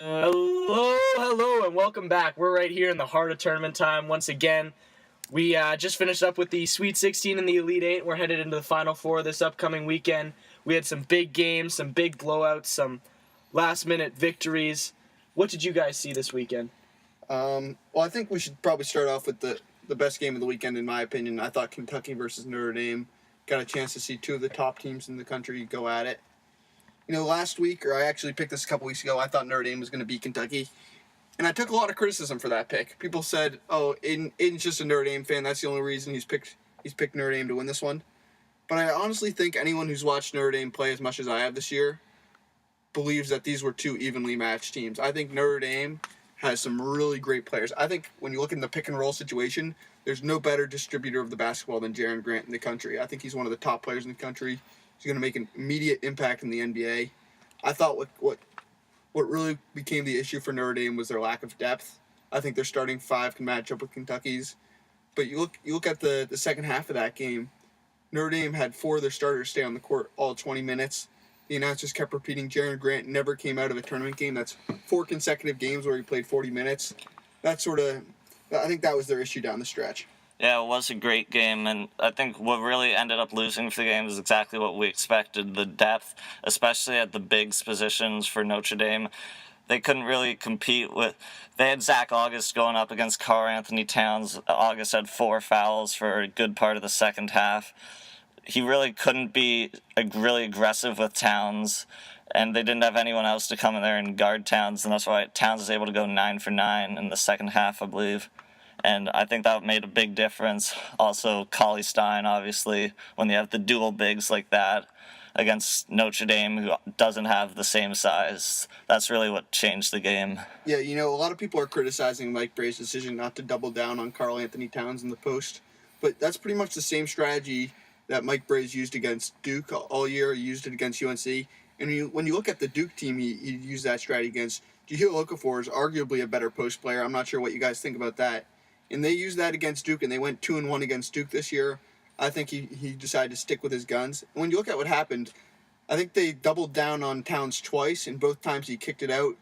Hello, and welcome back. We're right here in the heart of tournament time once again. We just finished up with the Sweet 16 and the Elite 8. We're headed into the Final Four this upcoming weekend. We had some big games, some big blowouts, some last-minute victories. What did you guys see this weekend? Well, I think we should probably start off with the best game of the weekend, in my opinion. I thought Kentucky versus Notre Dame got a chance to see two of the top teams in the country go at it. You know, last week, or I actually picked this a couple weeks ago, I thought Notre Dame was going to beat Kentucky. And I took a lot of criticism for that pick. People said, oh, Aiden's just a Notre Dame fan. That's the only reason he's picked Notre Dame to win this one. But I honestly think anyone who's watched Notre Dame play as much as I have this year believes that these were two evenly matched teams. I think Notre Dame has some really great players. I think when you look in the pick and roll situation, there's no better distributor of the basketball than Jaren Grant in the country. I think he's one of the top players in the country. He's going to make an immediate impact in the NBA. I thought what really became the issue for Notre Dame was their lack of depth. I think their starting five can match up with Kentucky's. But you look at the second half of that game, Notre Dame had four of their starters stay on the court all 20 minutes. The announcers kept repeating Jaren Grant never came out of a tournament game. That's 4 consecutive games where he played 40 minutes. I think that was their issue down the stretch. Yeah, it was a great game, and I think what really ended up losing for the game is exactly what we expected, the depth, especially at the bigs positions for Notre Dame. They couldn't really compete with... They had Zach August going up against Karl-Anthony Towns. August had 4 fouls for a good part of the second half. He really couldn't be really aggressive with Towns, and they didn't have anyone else to come in there and guard Towns, and that's why Towns was able to go 9 for 9 in the second half, I believe. And I think that made a big difference. Also, Cauley-Stein, obviously, when you have the dual bigs like that against Notre Dame, who doesn't have the same size, that's really what changed the game. Yeah, you know, a lot of people are criticizing Mike Brey's decision not to double down on Karl-Anthony Towns in the post, but that's pretty much the same strategy that Mike Brey's used against Duke all year. He used it against UNC. And when you look at the Duke team he used that strategy against, Jahlil Okafor is arguably a better post player. I'm not sure what you guys think about that. And they used that against Duke, and they went 2-1 against Duke this year. I think he decided to stick with his guns. And when you look at what happened, I think they doubled down on Towns twice, and both times he kicked it out.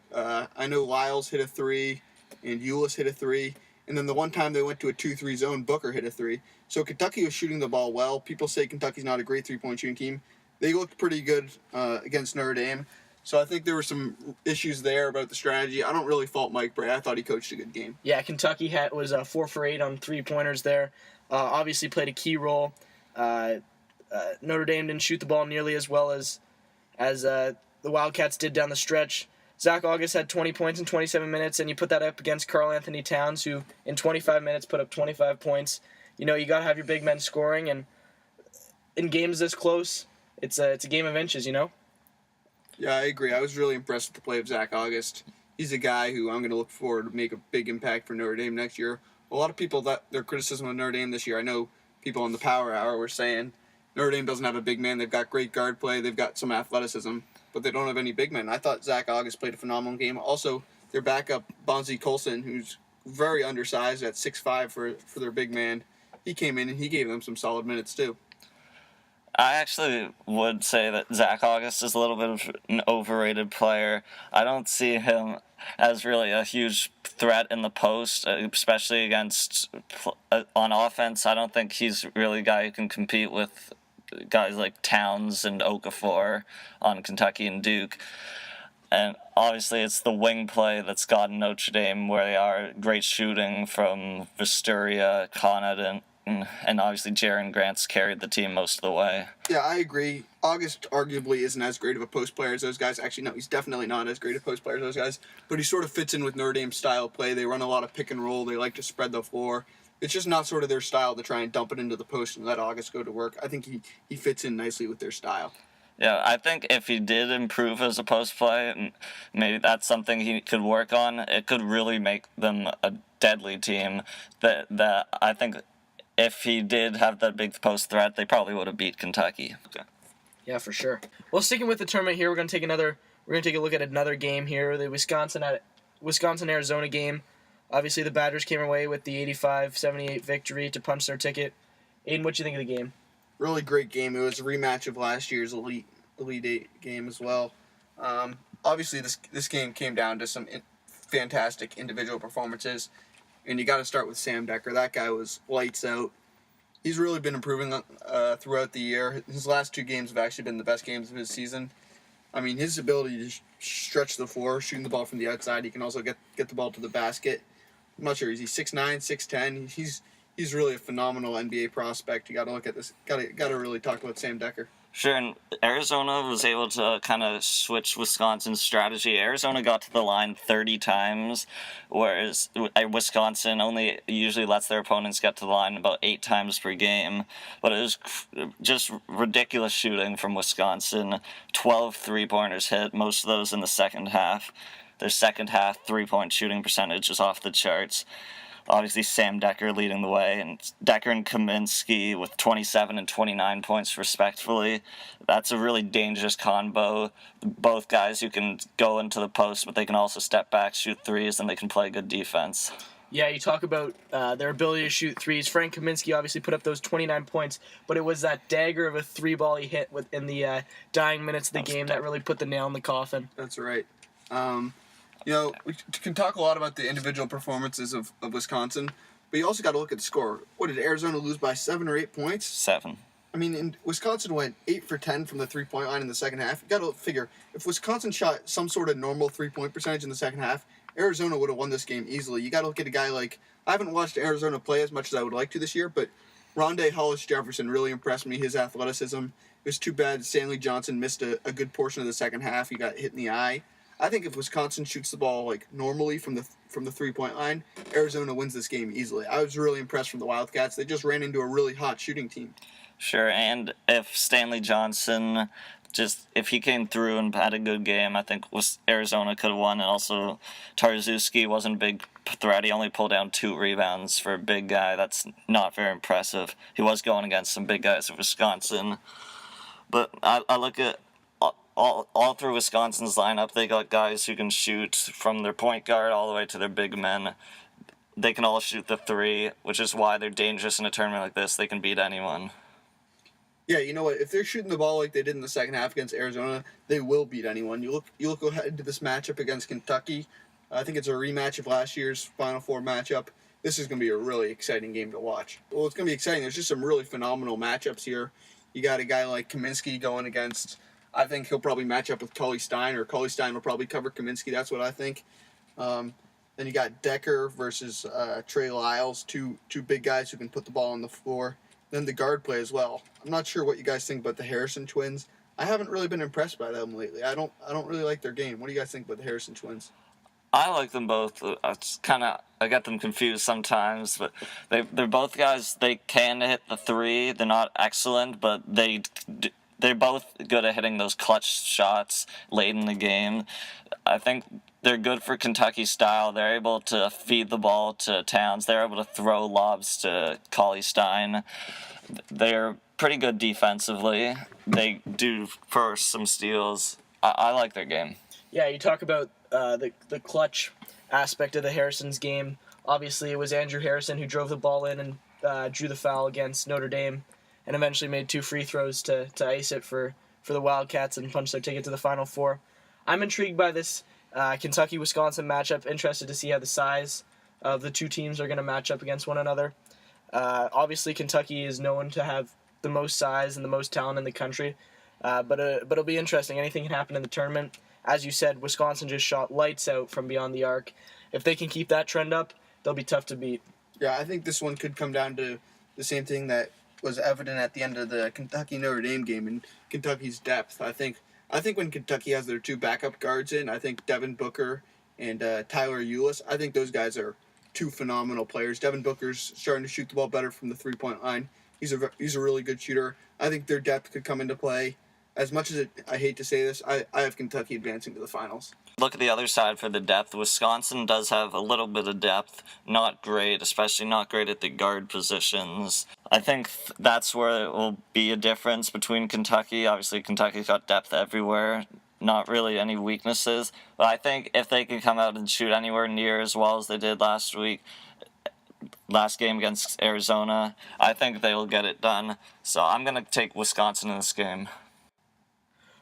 I know Lyles hit a 3, and Ulis hit a 3. And then the one time they went to a 2-3 zone, Booker hit a 3. So Kentucky was shooting the ball well. People say Kentucky's not a great three-point shooting team. They looked pretty good against Notre Dame. So I think there were some issues there about the strategy. I don't really fault Mike Brey. I thought he coached a good game. Yeah, Kentucky was 4 for 8 on three-pointers there. Obviously played a key role. Notre Dame didn't shoot the ball nearly as well as the Wildcats did down the stretch. Zach August had 20 points in 27 minutes, and you put that up against Karl-Anthony Towns, who in 25 minutes put up 25 points. You know, you got to have your big men scoring, and in games this close, it's a game of inches, you know? Yeah, I agree. I was really impressed with the play of Zach August. He's a guy who I'm going to look forward to make a big impact for Notre Dame next year. A lot of people, their criticism of Notre Dame this year, I know people on the Power Hour were saying Notre Dame doesn't have a big man. They've got great guard play. They've got some athleticism, but they don't have any big men. I thought Zach August played a phenomenal game. Also, their backup, Bonzi Colson, who's very undersized at 6'5" for their big man, he came in and he gave them some solid minutes too. I actually would say that Zach August is a little bit of an overrated player. I don't see him as really a huge threat in the post, especially against on offense. I don't think he's really a guy who can compete with guys like Towns and Okafor on Kentucky and Duke. And obviously it's the wing play that's gotten Notre Dame where they are. Great shooting from Visturia, Connaughton, and obviously Jaren Grant's carried the team most of the way. Yeah, I agree. August arguably isn't as great of a post player as those guys. Actually, no, he's definitely not as great a post player as those guys. But he sort of fits in with Notre Dame's style of play. They run a lot of pick and roll. They like to spread the floor. It's just not sort of their style to try and dump it into the post and let August go to work. I think he fits in nicely with their style. Yeah, I think if he did improve as a post play, maybe that's something he could work on. It could really make them a deadly team. That I think if he did have that big post threat, they probably would have beat Kentucky. Okay. Yeah, for sure. Well, sticking with the tournament here, we're gonna take a look at another game here, the Wisconsin-Arizona game. Obviously, the Badgers came away with the 85-78 victory to punch their ticket. Aiden, what do you think of the game? Really great game. It was a rematch of last year's Elite Eight game as well. obviously this game came down to some fantastic individual performances, and you got to start with Sam Decker. That guy was lights out. He's really been improving throughout the year. His last 2 games have actually been the best games of his season. I mean, his ability to stretch the floor, shooting the ball from the outside. He can also get the ball to the basket. I'm not sure. Is he 6'9", 6'10"? He's really a phenomenal NBA prospect. You got to look at this. Got to really talk about Sam Decker. Sure, and Arizona was able to kind of switch Wisconsin's strategy. Arizona got to the line 30 times, whereas Wisconsin only usually lets their opponents get to the line about 8 times per game. But it was just ridiculous shooting from Wisconsin. 12 three-pointers hit, most of those in the second half. Their second half three-point shooting percentage is off the charts. Obviously, Sam Decker leading the way, and Decker and Kaminsky with 27 and 29 points respectively. That's a really dangerous combo. Both guys who can go into the post, but they can also step back, shoot threes, and they can play good defense. Yeah, you talk about their ability to shoot threes. Frank Kaminsky obviously put up those 29 points, but it was that dagger of a 3-ball he hit in the dying minutes of the game that really put the nail in the coffin. That's right. We can talk a lot about the individual performances of Wisconsin, but you also got to look at the score. What, did Arizona lose by 7 or 8 points? 7. I mean, Wisconsin went 8 for 10 from the 3-point line in the second half. You got to figure, if Wisconsin shot some sort of normal 3-point percentage in the second half, Arizona would have won this game easily. You got to look at a guy like, I haven't watched Arizona play as much as I would like to this year, but Rondé Hollis-Jefferson really impressed me, his athleticism. It was too bad Stanley Johnson missed a good portion of the second half. He got hit in the eye. I think if Wisconsin shoots the ball like normally from the 3-point line, Arizona wins this game easily. I was really impressed from the Wildcats. They just ran into a really hot shooting team. Sure, and if Stanley Johnson if he came through and had a good game, I think Arizona could have won. And also, Tarczewski wasn't a big threat. He only pulled down 2 rebounds for a big guy. That's not very impressive. He was going against some big guys of Wisconsin. But I look at all through Wisconsin's lineup, they got guys who can shoot from their point guard all the way to their big men. They can all shoot the 3, which is why they're dangerous in a tournament like this. They can beat anyone. Yeah, you know what? If they're shooting the ball like they did in the second half against Arizona, they will beat anyone. You look ahead to this matchup against Kentucky. I think it's a rematch of last year's Final Four matchup. This is going to be a really exciting game to watch. Well, it's going to be exciting. There's just some really phenomenal matchups here. You got a guy like Kaminsky going against, I think he'll probably match up with Cauley Stein, or Cauley Stein will probably cover Kaminsky. That's what I think. Then you got Decker versus Trey Lyles, two big guys who can put the ball on the floor. Then the guard play as well. I'm not sure what you guys think about the Harrison twins. I haven't really been impressed by them lately. I don't really like their game. What do you guys think about the Harrison twins? I like them both. I get them confused sometimes, but they're both guys. They can hit the 3. They're not excellent, but they're both good at hitting those clutch shots late in the game. I think they're good for Kentucky style. They're able to feed the ball to Towns. They're able to throw lobs to Cauley Stein. They're pretty good defensively. They do force some steals. I like their game. Yeah, you talk about the clutch aspect of the Harrison's game. Obviously, it was Andrew Harrison who drove the ball in and drew the foul against Notre Dame, and eventually made 2 free throws to ice it for the Wildcats and punch their ticket to the Final Four. I'm intrigued by this Kentucky-Wisconsin matchup. Interested to see how the size of the 2 teams are going to match up against one another. Obviously, Kentucky is known to have the most size and the most talent in the country, but it'll be interesting. Anything can happen in the tournament. As you said, Wisconsin just shot lights out from beyond the arc. If they can keep that trend up, they'll be tough to beat. Yeah, I think this one could come down to the same thing that was evident at the end of the Kentucky-Notre Dame game in Kentucky's depth. I think when Kentucky has their 2 backup guards in, I think Devin Booker and Tyler Ulis, I think those guys are 2 phenomenal players. Devin Booker's starting to shoot the ball better from the 3-point line. He's a really good shooter. I think their depth could come into play. As much as I hate to say this, I have Kentucky advancing to the finals. Look at the other side for the depth. Wisconsin does have a little bit of depth. Not great, especially not great at the guard positions. I think that's where it will be a difference between Kentucky. Obviously, Kentucky's got depth everywhere. Not really any weaknesses. But I think if they can come out and shoot anywhere near as well as they did last game against Arizona, I think they will get it done. So I'm going to take Wisconsin in this game.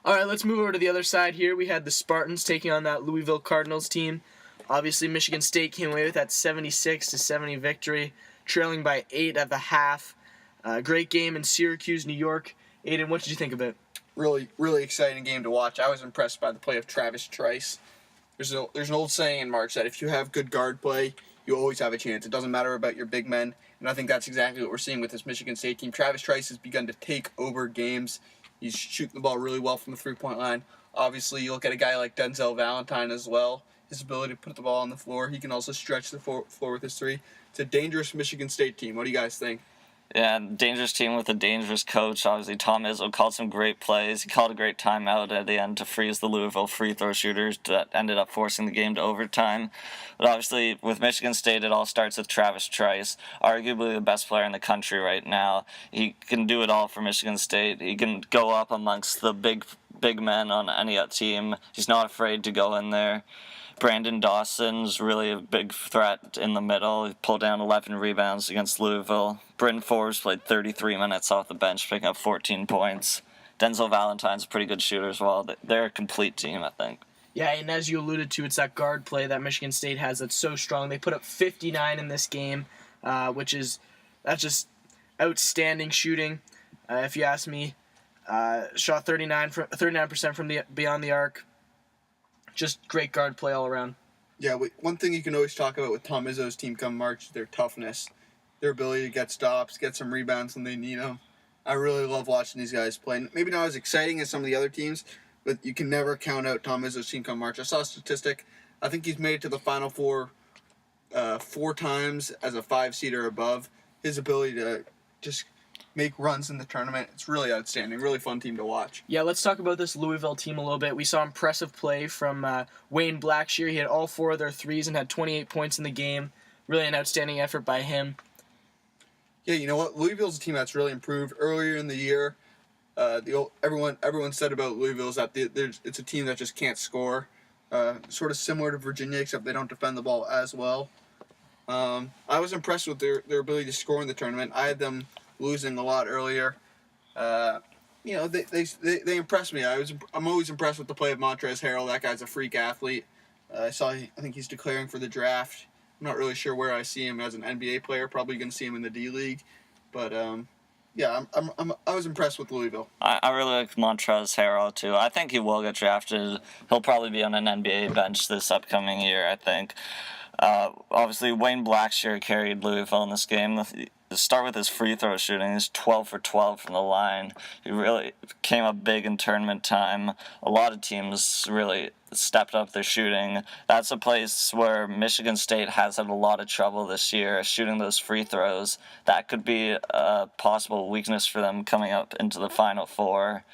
All right, let's move over to the other side here. We had the Spartans taking on that Louisville Cardinals team. Obviously, Michigan State came away with that 76-70 victory, trailing by 8 at the half. Great game in Syracuse, New York. Aiden, what did you think of it? Really, really exciting game to watch. I was impressed by the play of Travis Trice. There's an old saying in March that if you have good guard play, you always have a chance. It doesn't matter about your big men, and I think that's exactly what we're seeing with this Michigan State team. Travis Trice has begun to take over games. He's shooting the ball really well from the three-point line. Obviously, you look at a guy like Denzel Valentine as well. His ability to put the ball on the floor. He can also stretch the floor with his three. It's a dangerous Michigan State team. What do you guys think? Yeah, dangerous team with a dangerous coach. Obviously, Tom Izzo called some great plays. He called a great timeout at the end to freeze the Louisville free throw shooters that ended up forcing the game to overtime. But obviously, with Michigan State, it all starts with Travis Trice, arguably the best player in the country right now. He can do it all for Michigan State. He can go up amongst the big men on any team. He's not afraid to go in there. Brandon Dawson's really a big threat in the middle. He pulled down 11 rebounds against Louisville. Bryn Forbes played 33 minutes off the bench, picking up 14 points. Denzel Valentine's a pretty good shooter as well. They're a complete team, I think. Yeah, and as you alluded to, it's that guard play that Michigan State has that's so strong. They put up 59 in this game, that's just outstanding shooting. If you ask me, shot 39% from the beyond the arc. Just great guard play all around. Yeah, one thing you can always talk about with Tom Izzo's team come March is their toughness, their ability to get stops, get some rebounds when they need them. I really love watching these guys play. Maybe not as exciting as some of the other teams, but you can never count out Tom Izzo's team come March. I saw a statistic. I think he's made it to the Final Four 4 times as a 5 seed or above. His ability to just make runs in the tournament, it's really outstanding. Really fun team to watch. Yeah, let's talk about this Louisville team a little bit. We saw impressive play from Wayne Blackshear. He had all 4 of their threes and had 28 points in the game. Really an outstanding effort by him. Yeah, you know what? Louisville's a team that's really improved. Earlier in the year, everyone said about Louisville is that it's a team that just can't score. Sort of similar to Virginia, except they don't defend the ball as well. I was impressed with their ability to score in the tournament. I had them losing a lot earlier. They impressed me. I'm always impressed with the play of Montrezl Harrell. That guy's a freak athlete. I think he's declaring for the draft. I'm not really sure where I see him as an NBA player. Probably going to see him in the D League, but I was impressed with Louisville. I really like Montrezl Harrell too. I think he will get drafted. He'll probably be on an NBA bench this upcoming year, I think. Obviously, Wayne Blackshear carried Louisville in this game. To start with his free throw shooting, he's 12 for 12 from the line. He really came up big in tournament time. A lot of teams really stepped up their shooting. That's a place where Michigan State has had a lot of trouble this year, shooting those free throws. That could be a possible weakness for them coming up into the Final Four.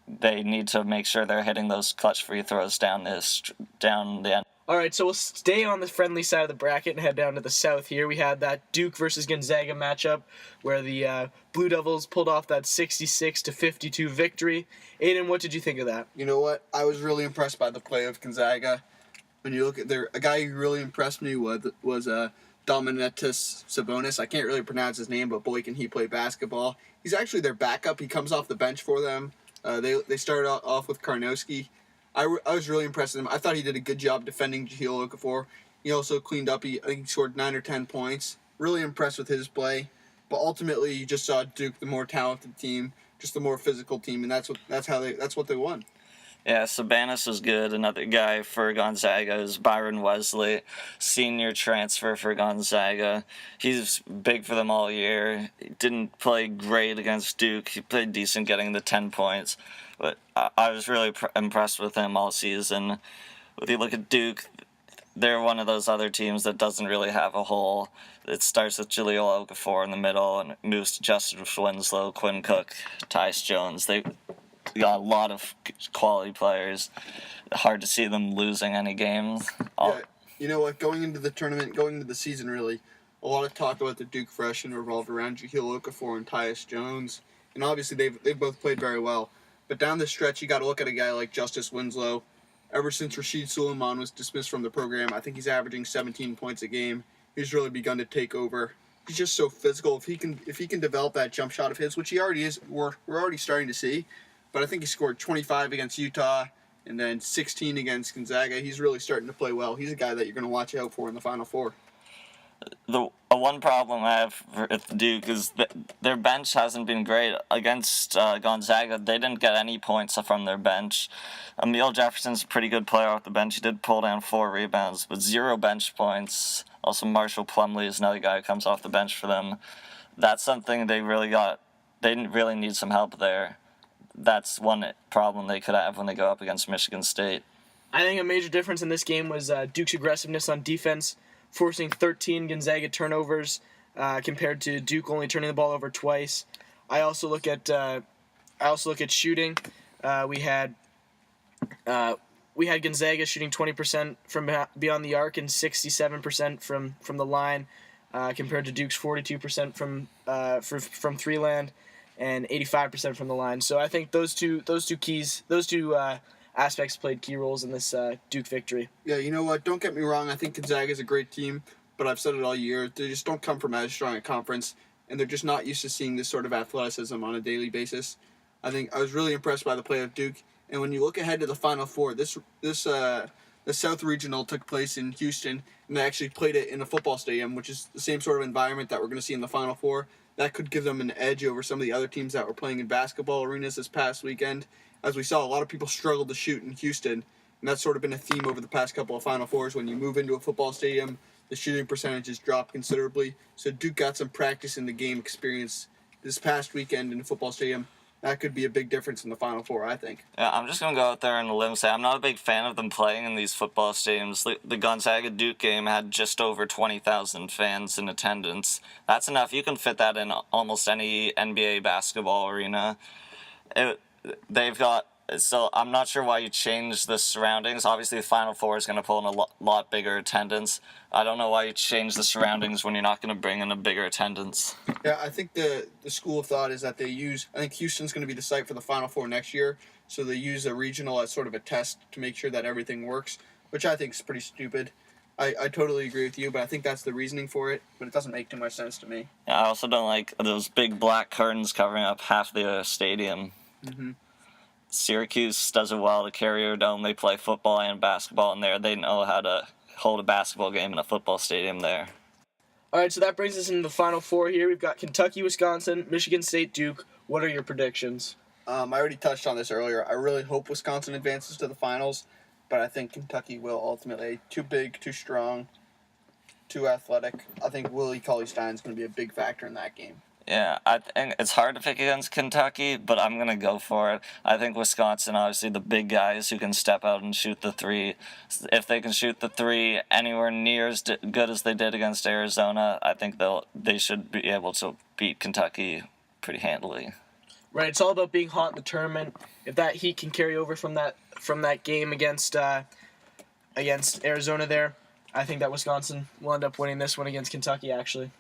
They need to make sure they're hitting those clutch free throws down the end. All right, so we'll stay on the friendly side of the bracket and head down to the south here. We had that Duke versus Gonzaga matchup where the Blue Devils pulled off that 66-52 victory. Aiden, what did you think of that? You know what? I was really impressed by the play of Gonzaga. When you look at a guy who really impressed me was Domantas Sabonis. I can't really pronounce his name, but boy, can he play basketball. He's actually their backup. He comes off the bench for them. They started off with Karnowski. I was really impressed with him. I thought he did a good job defending Jahlil Okafor. He also cleaned up. I think he scored 9 or 10 points. Really impressed with his play. But ultimately, you just saw Duke, the more talented team, just the more physical team, and that's what they won. Yeah, Sabonis was good. Another guy for Gonzaga is Byron Wesley, senior transfer for Gonzaga. He's big for them all year. He didn't play great against Duke. He played decent, getting the 10 points. But I was really impressed with him all season. If you look at Duke, they're one of those other teams that doesn't really have a hole. It starts with Jahlil Okafor in the middle and moves to Justin Winslow, Quinn Cook, Tyus Jones. They got a lot of quality players. Hard to see them losing any games. Yeah, you know what? Going into the tournament, going into the season, really, a lot of talk about the Duke freshmen revolved around Jahlil Okafor and Tyus Jones, and obviously they've both played very well. But down the stretch, you got to look at a guy like Justice Winslow. Ever since Rashid Suleiman was dismissed from the program, I think he's averaging 17 points a game. He's really begun to take over. He's just so physical. If he can develop that jump shot of his, which he already is, we're already starting to see. but I think he scored 25 against Utah and then 16 against Gonzaga. He's really starting to play well. He's a guy that you're going to watch out for in the Final Four. The one problem I have with Duke is that their bench hasn't been great. Against Gonzaga, they didn't get any points from their bench. Emil Jefferson's a pretty good player off the bench. He did pull down 4 rebounds, but 0 bench points. Also, Marshall Plumlee is another guy who comes off the bench for them. That's something they really got. They didn't really need some help there. That's one problem they could have when they go up against Michigan State. I think a major difference in this game was Duke's aggressiveness on defense, forcing 13 Gonzaga turnovers compared to Duke only turning the ball over twice. I also look at shooting. We had Gonzaga shooting 20% from beyond the arc and 67% from the line, compared to Duke's 42% from three land and 85% from the line. So I think those two aspects played key roles in this Duke victory. Yeah, you know what? Don't get me wrong. I think Gonzaga is a great team, but I've said it all year. They just don't come from as strong a conference, and they're just not used to seeing this sort of athleticism on a daily basis. I think I was really impressed by the play of Duke. And when you look ahead to the Final Four, the South Regional took place in Houston, and they actually played it in a football stadium, which is the same sort of environment that we're going to see in the Final Four. That could give them an edge over some of the other teams that were playing in basketball arenas this past weekend. As we saw, a lot of people struggled to shoot in Houston, and that's sort of been a theme over the past couple of Final Fours. When you move into a football stadium, the shooting percentages drop considerably. So Duke got some practice in the game experience this past weekend in a football stadium. That could be a big difference in the Final Four, I think. Yeah, I'm just going to go out there on a limb and say I'm not a big fan of them playing in these football stadiums. The Gonzaga-Duke game had just over 20,000 fans in attendance. That's enough. You can fit that in almost any NBA basketball arena. So I'm not sure why you change the surroundings. Obviously, the Final Four is going to pull in a lot bigger attendance. I don't know why you change the surroundings when you're not going to bring in a bigger attendance. Yeah, I think the school of thought is that I think Houston's going to be the site for the Final Four next year, so they use a regional as sort of a test to make sure that everything works, which I think is pretty stupid. I totally agree with you, but I think that's the reasoning for it, but it doesn't make too much sense to me. Yeah, I also don't like those big black curtains covering up half the stadium. Mm-hmm. Syracuse does it well. The Carrier Dome, they play football and basketball in there. They know how to hold a basketball game in a football stadium there. All right, so that brings us into the Final Four here. We've got Kentucky, Wisconsin, Michigan State, Duke. What are your predictions? I already touched on this earlier. I really hope Wisconsin advances to the finals, but I think Kentucky will ultimately. Too big, too strong, too athletic. I think Willie Cauley-Stein is going to be a big factor in that game. Yeah, I think it's hard to pick against Kentucky, but I'm going to go for it. I think Wisconsin, obviously the big guys who can step out and shoot the three. If they can shoot the three anywhere near as good as they did against Arizona, I think they should be able to beat Kentucky pretty handily. Right, it's all about being hot in the tournament. If that heat can carry over from that game against Arizona there, I think that Wisconsin will end up winning this one against Kentucky, actually.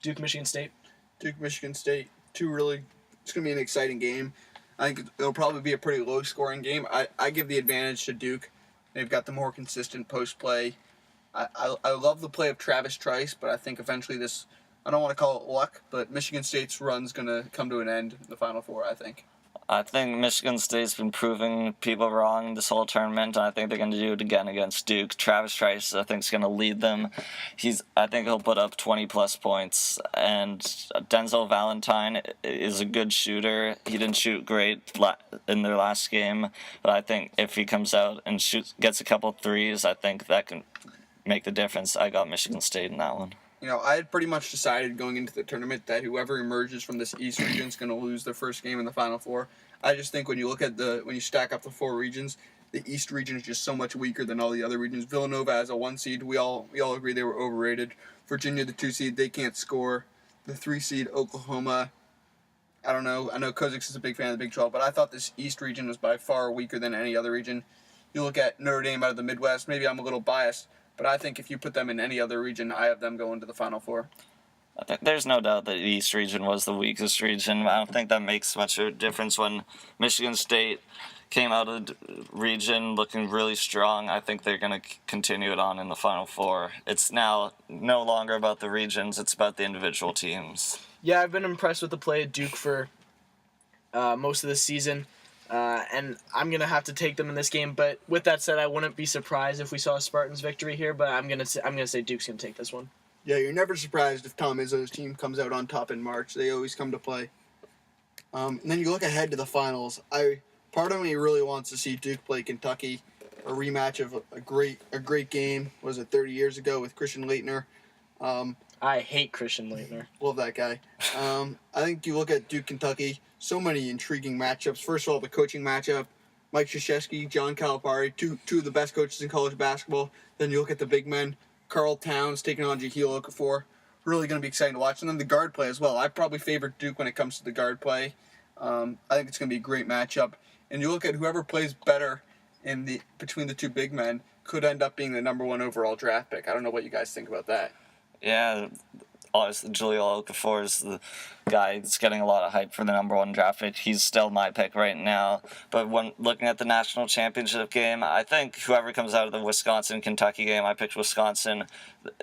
Duke, Michigan State. Duke, Michigan State. It's going to be an exciting game. I think it'll probably be a pretty low-scoring game. I give the advantage to Duke. They've got the more consistent post play. I love the play of Travis Trice, but I think eventually this, I don't want to call it luck, but Michigan State's run's going to come to an end in the Final Four, I think. I think Michigan State's been proving people wrong this whole tournament, and I think they're going to do it again against Duke. Travis Trice, I think, is going to lead them. I think he'll put up 20-plus points, and Denzel Valentine is a good shooter. He didn't shoot great in their last game, but I think if he comes out and gets a couple threes, I think that can make the difference. I got Michigan State in that one. You know, I had pretty much decided going into the tournament that whoever emerges from this East region is going to lose their first game in the Final Four. I just think when you stack up the 4 regions, the East region is just so much weaker than all the other regions. Villanova as a 1 seed, we all agree they were overrated. Virginia, the 2 seed, they can't score. The 3 seed, Oklahoma, I don't know. I know Kozix is a big fan of the Big 12, but I thought this East region was by far weaker than any other region. You look at Notre Dame out of the Midwest, maybe I'm a little biased, but I think if you put them in any other region, I have them going to the Final Four. I think there's no doubt that the East region was the weakest region. I don't think that makes much of a difference when Michigan State came out of the region looking really strong. I think they're going to continue it on in the Final Four. It's now no longer about the regions. It's about the individual teams. Yeah, I've been impressed with the play of Duke for most of the season. And I'm gonna have to take them in this game. But with that said, I wouldn't be surprised if we saw a Spartans victory here. But I'm gonna say Duke's gonna take this one. Yeah, you're never surprised if Tom Izzo's team comes out on top in March. They always come to play. And then you look ahead to the finals. Part of me really wants to see Duke play Kentucky, a rematch of a great game. Was it 30 years ago with Christian Laettner? I hate Christian Laettner. Love that guy. I think you look at Duke Kentucky. So many intriguing matchups. First of all, the coaching matchup: Mike Krzyzewski, John Calipari, two of the best coaches in college basketball. Then you look at the big men: Karl Towns taking on Jahlil Okafor. Really going to be exciting to watch. And then the guard play as well. I probably favor Duke when it comes to the guard play. I think it's going to be a great matchup. And you look at whoever plays better between the two big men could end up being the number 1 overall draft pick. I don't know what you guys think about that. Yeah, obviously Jahlil Okafor is the guy that's getting a lot of hype for the number 1 draft pick. He's still my pick right now. But when looking at the national championship game, I think whoever comes out of the Wisconsin-Kentucky game, I picked Wisconsin.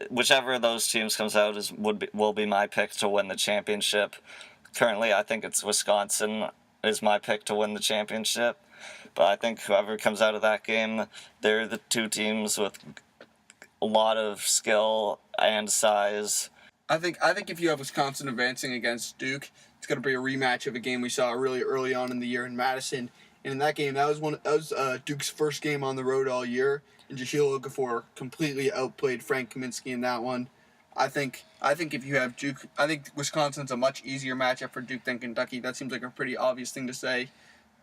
Whichever of those teams comes out will be my pick to win the championship. Currently, I think it's Wisconsin is my pick to win the championship. But I think whoever comes out of that game, they're the two teams with a lot of skill and size. I think if you have Wisconsin advancing against Duke, it's going to be a rematch of a game we saw really early on in the year in Madison. And in that game, that was Duke's first game on the road all year, and Jahlil Okafor completely outplayed Frank Kaminsky in that one. I think if you have Duke, I think Wisconsin's a much easier matchup for Duke than Kentucky. That seems like a pretty obvious thing to say,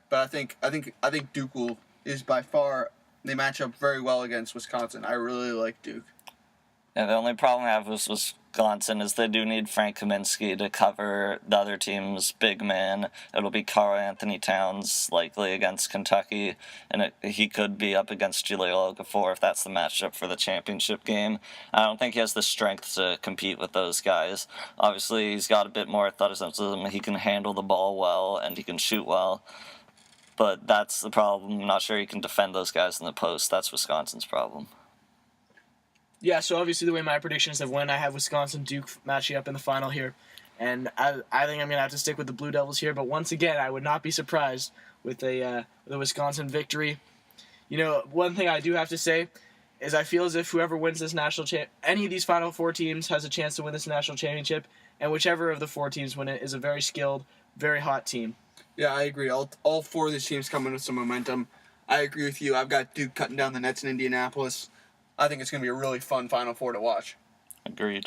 but I think Duke is by far, they match up very well against Wisconsin. I really like Duke. Yeah, the only problem I have with Wisconsin is they do need Frank Kaminsky to cover the other team's big man. It'll be Karl Anthony Towns likely against Kentucky, and he could be up against Jahlil Okafor if that's the matchup for the championship game. I don't think he has the strength to compete with those guys. Obviously, he's got a bit more athleticism. He can handle the ball well, and he can shoot well. But that's the problem. I'm not sure he can defend those guys in the post. That's Wisconsin's problem. Yeah, so obviously the way my predictions have went, I have Wisconsin-Duke matching up in the final here. And I think I'm going to have to stick with the Blue Devils here. But once again, I would not be surprised with the Wisconsin victory. You know, one thing I do have to say is I feel as if whoever wins this any of these Final Four teams has a chance to win this national championship. And whichever of the 4 teams win it is a very skilled, very hot team. Yeah, I agree. All 4 of these teams come in with some momentum. I agree with you. I've got Duke cutting down the nets in Indianapolis. I think it's going to be a really fun Final Four to watch. Agreed.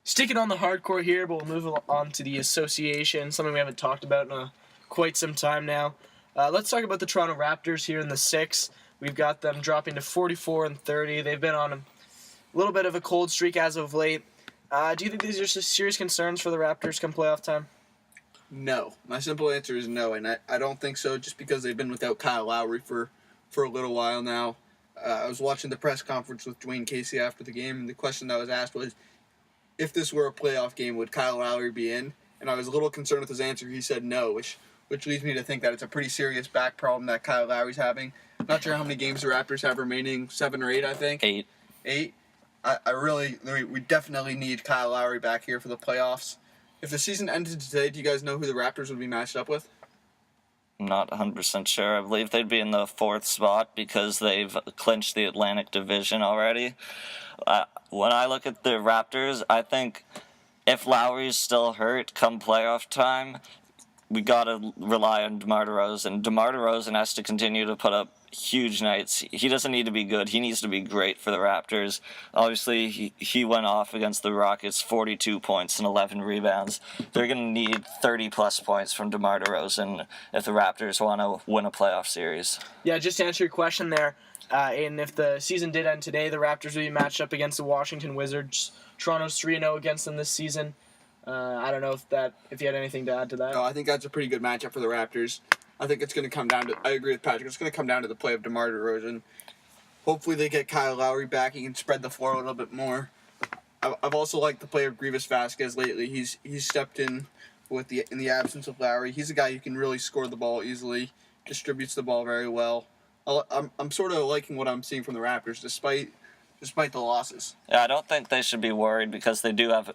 Sticking on the hardcore here, but we'll move on to the association, something we haven't talked about in quite some time now. Let's talk about the Toronto Raptors here in the 6. We've got them dropping to 44-30. They've been on a little bit of a cold streak as of late. Do you think these are serious concerns for the Raptors come playoff time? No. My simple answer is no, and I don't think so just because they've been without Kyle Lowry for a little while now. I was watching the press conference with Dwayne Casey after the game, and the question that was asked was, if this were a playoff game, would Kyle Lowry be in? And I was a little concerned with his answer. He said no, which leads me to think that it's a pretty serious back problem that Kyle Lowry's having. Not sure how many games the Raptors have remaining, 7 or 8, I think. 8. 8? We definitely need Kyle Lowry back here for the playoffs. If the season ended today, do you guys know who the Raptors would be matched up with? I'm not 100% sure. I believe they'd be in the 4th spot because they've clinched the Atlantic Division already. When I look at the Raptors, I think if Lowry's still hurt come playoff time, we got to rely on DeMar DeRozan. DeMar DeRozan has to continue to put up huge nights. He doesn't need to be good. He needs to be great for the Raptors. Obviously, he went off against the Rockets, 42 points and 11 rebounds. They're going to need 30-plus points from DeMar DeRozan if the Raptors want to win a playoff series. Yeah, just to answer your question there, and if the season did end today, the Raptors would be matched up against the Washington Wizards. Toronto's 3-0 against them this season. I don't know if you had anything to add to that. No, I think that's a pretty good matchup for the Raptors. I think it's going to come down to, I agree with Patrick, it's going to come down to the play of DeMar DeRozan. Hopefully they get Kyle Lowry back. He can spread the floor a little bit more. I've also liked the play of Grievous Vasquez lately. He's stepped in in the absence of Lowry. He's a guy who can really score the ball easily, distributes the ball very well. I'm sort of liking what I'm seeing from the Raptors despite the losses. Yeah, I don't think they should be worried because they do have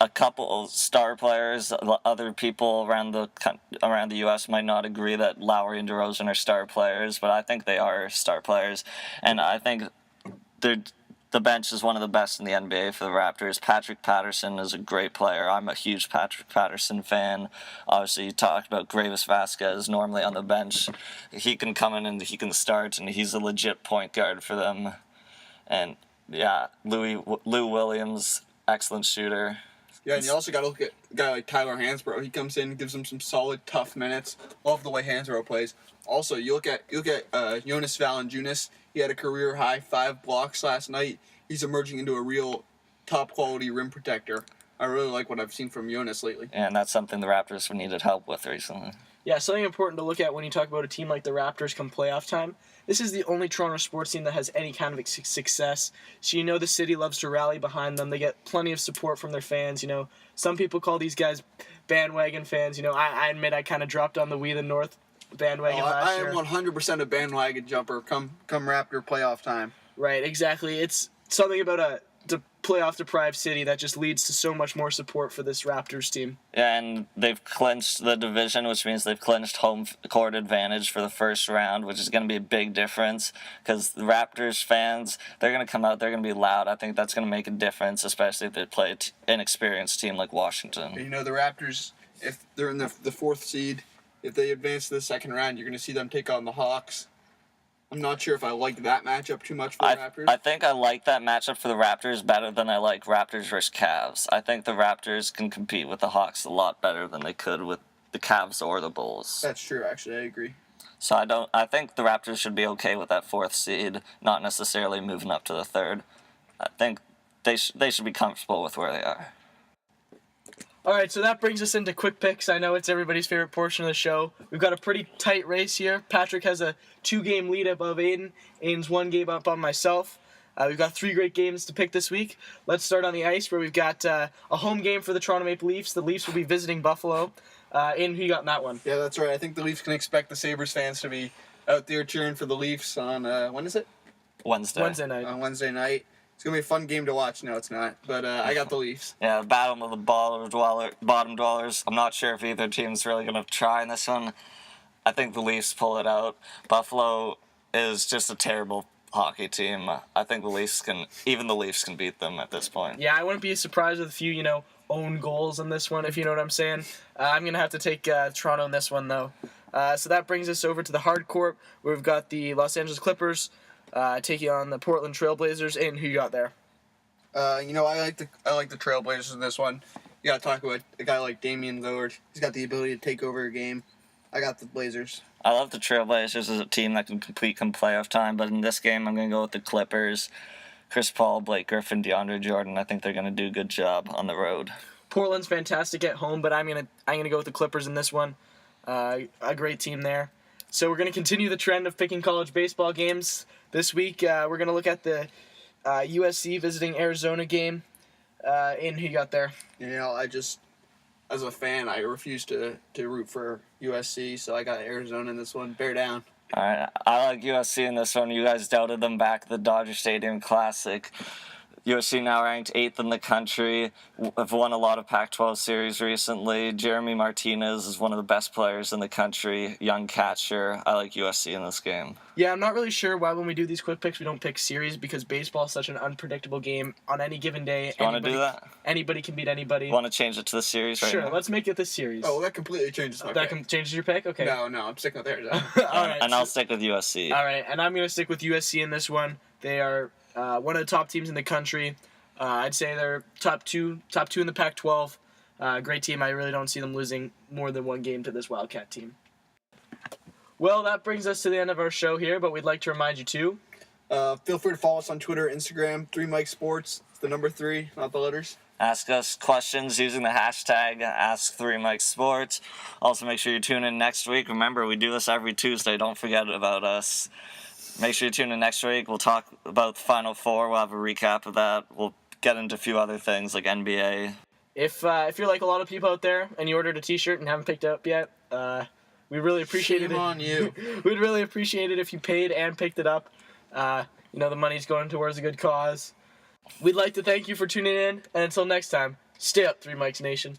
a couple star players. Other people around the U.S. might not agree that Lowry and DeRozan are star players, but I think they are star players, and I think the bench is one of the best in the NBA for the Raptors. Patrick Patterson is a great player. I'm a huge Patrick Patterson fan. Obviously, you talked about Gravis Vasquez normally on the bench. He can come in and he can start, and he's a legit point guard for them. And yeah, Lou Williams, excellent shooter. Yeah, and you also got to look at a guy like Tyler Hansbrough. He comes in, gives them some solid, tough minutes. Love the way Hansbrough plays. Also, you look at Jonas Valanciunas. He had a career high 5 blocks last night. He's emerging into a real top quality rim protector. I really like what I've seen from Jonas lately. And that's something the Raptors have needed help with recently. Yeah, something important to look at when you talk about a team like the Raptors come playoff time. This is the only Toronto sports team that has any kind of success. So you know the city loves to rally behind them. They get plenty of support from their fans. You know, some people call these guys bandwagon fans. You know, I admit I kind of dropped on the We the North bandwagon last year. I am 100% a bandwagon jumper come Raptor playoff time. Right, exactly. It's something about a playoff deprived city that just leads to so much more support for this Raptors team. Yeah, and they've clinched the division, which means they've clinched home court advantage for the first round, which is going to be a big difference because the Raptors fans, they're going to come out, they're going to be loud. I think that's going to make a difference, especially if they play an inexperienced team like Washington. You know, the Raptors, if they're in the 4th seed, if they advance to the second round, you're going to see them take on the Hawks. I'm not sure if I like that matchup too much for the Raptors. I think I like that matchup for the Raptors better than I like Raptors versus Cavs. I think the Raptors can compete with the Hawks a lot better than they could with the Cavs or the Bulls. That's true, actually. I agree. So I think the Raptors should be okay with that 4th seed, not necessarily moving up to the 3rd. I think they should be comfortable with where they are. All right, so that brings us into quick picks. I know it's everybody's favorite portion of the show. We've got a pretty tight race here. Patrick has a 2-game lead above Aiden. Aiden's 1 game up on myself. We've got 3 great games to pick this week. Let's start on the ice, where we've got a home game for the Toronto Maple Leafs. The Leafs will be visiting Buffalo. Aiden, who you got in that one? Yeah, that's right. I think the Leafs can expect the Sabres fans to be out there cheering for the Leafs on, when is it? Wednesday night. On Wednesday night. It's going to be a fun game to watch. No, it's not. But I got the Leafs. Yeah, the battle of the bottom dwellers. I'm not sure if either team's really going to try in this one. I think the Leafs pull it out. Buffalo is just a terrible hockey team. I think the Leafs can beat them at this point. Yeah, I wouldn't be surprised with a few, own goals in this one, if you know what I'm saying. I'm going to have to take Toronto in this one, though. So that brings us over to the hard court, where we've got the Los Angeles Clippers taking on the Portland Trailblazers. And who you got there? I like the Trailblazers in this one. You got to talk about a guy like Damian Lillard. He's got the ability to take over a game. I got the Blazers. I love the Trailblazers as a team that can compete come playoff time, but in this game I'm going to go with the Clippers. Chris Paul, Blake Griffin, DeAndre Jordan. I think they're going to do a good job on the road. Portland's fantastic at home, but I'm gonna go with the Clippers in this one. A great team there. So we're gonna continue the trend of picking college baseball games this week. We're gonna look at the USC visiting Arizona game. And who you got there? As a fan, I refuse to root for USC, so I got Arizona in this one. Bear down. All right, I like USC in this one. You guys doubted them back at the Dodger Stadium Classic. USC now ranked 8th in the country. Have won a lot of Pac-12 series recently. Jeremy Martinez is one of the best players in the country. Young catcher. I like USC in this game. Yeah, I'm not really sure why when we do these quick picks we don't pick series, because baseball is such an unpredictable game. On any given day, you want to do that? Anybody can beat anybody. Want to change it to the series right now? Sure, let's make it the series. Oh, well, that completely changes my pick. Changes your pick? Okay. No, I'm sticking with Arizona. All right. And I'll stick with USC. All right, and I'm going to stick with USC in this one. They are one of the top teams in the country. I'd say they're top two in the Pac-12. Great team. I really don't see them losing more than 1 game to this Wildcat team. Well, that brings us to the end of our show here, but we'd like to remind you too. Feel free to follow us on Twitter, Instagram, 3Mike Sports. It's the number 3, not the letters. Ask us questions using the hashtag Ask3MikeSports. Also, make sure you tune in next week. Remember, we do this every Tuesday. Don't forget about us. Make sure you tune in next week. We'll talk about the Final Four. We'll have a recap of that. We'll get into a few other things like NBA. If you're like a lot of people out there and you ordered a T-shirt and haven't picked it up yet, we really appreciate it. Shame on you. We'd really appreciate it if you paid and picked it up. The money's going towards a good cause. We'd like to thank you for tuning in, and until next time, Stay up, Three Mikes Nation.